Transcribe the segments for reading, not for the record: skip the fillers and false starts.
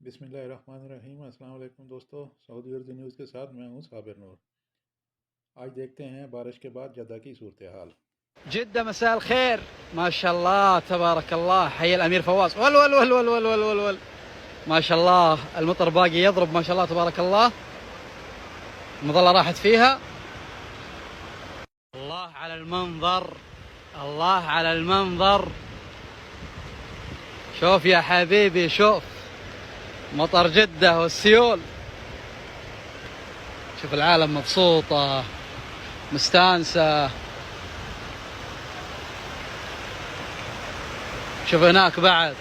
बिस्मिल्लाहिर्रहमानिर्रहीम। अस्सलाम वालेकुम दोस्तों, सऊदी अर्ज़ न्यूज़ के साथ मैं हूं साबिर नूर। आज देखते हैं बारिश के बाद जद्दा की सूरत हाल। جدة مساء الخير. ما شاء الله تبارك الله. حي الأمير فواز. ول ول ول ول ول ول ول ول. ما شاء الله المطر باقي يضرب ما شاء الله تبارك الله. المظلة راحت فيها. الله على المنظر، الله على المنظر. شوف يا حبيبي، شوف مطر جدة والسيول. شوف العالم مبسوطة مستانسة. شوف هناك بعد.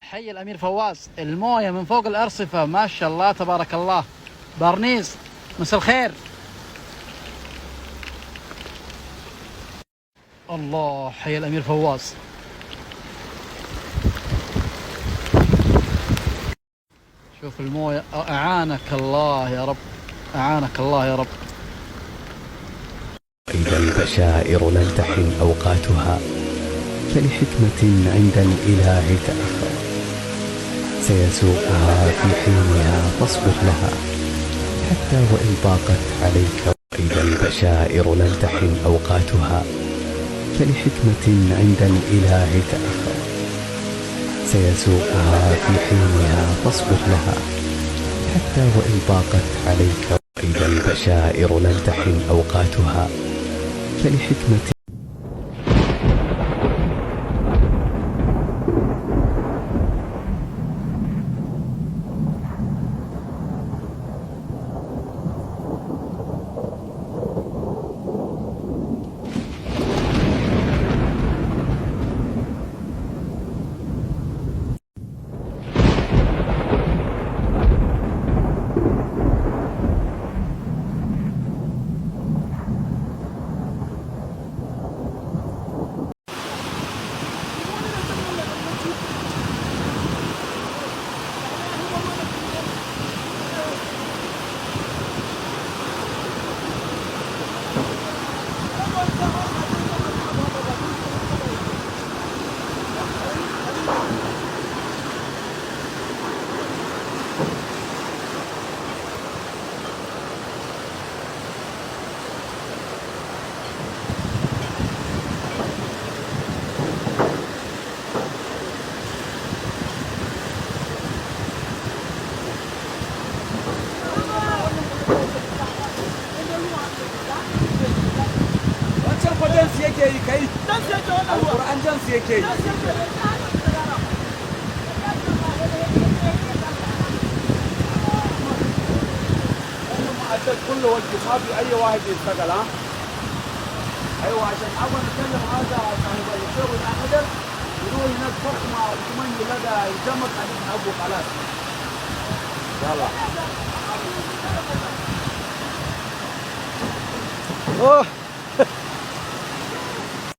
حي الأمير فواز، الموية من فوق الأرصفة ما شاء الله تبارك الله. بارنيس مساء الخير. الله، حي الأمير فواز. شوف الموية. أعانك الله يا رب، أعانك الله يا رب. إذا البشائر لم تحن أوقاتها فلحكمة عند الإله تأخر، سيسوقها في حينها فاصبر لها حتى وإن ضاقت عليك. إذا البشائر لم تحن أوقاتها فلحكمة عند الإله تأخر، سيسوقها في حينها فاصبر لها حتى وإن ضاقت عليك. إذا البشائر لم تحن أوقاتها فلحكمة. القرآن جنس يكي معدل كله وجه، ما في أي واحد يشتغل. ها أيوة، عشان أول نتكلم هذا صاحب الشغل الأخضر يروح هناك فوق مع الكمان يلقى يجمع عليه أبو خلاص. يلا.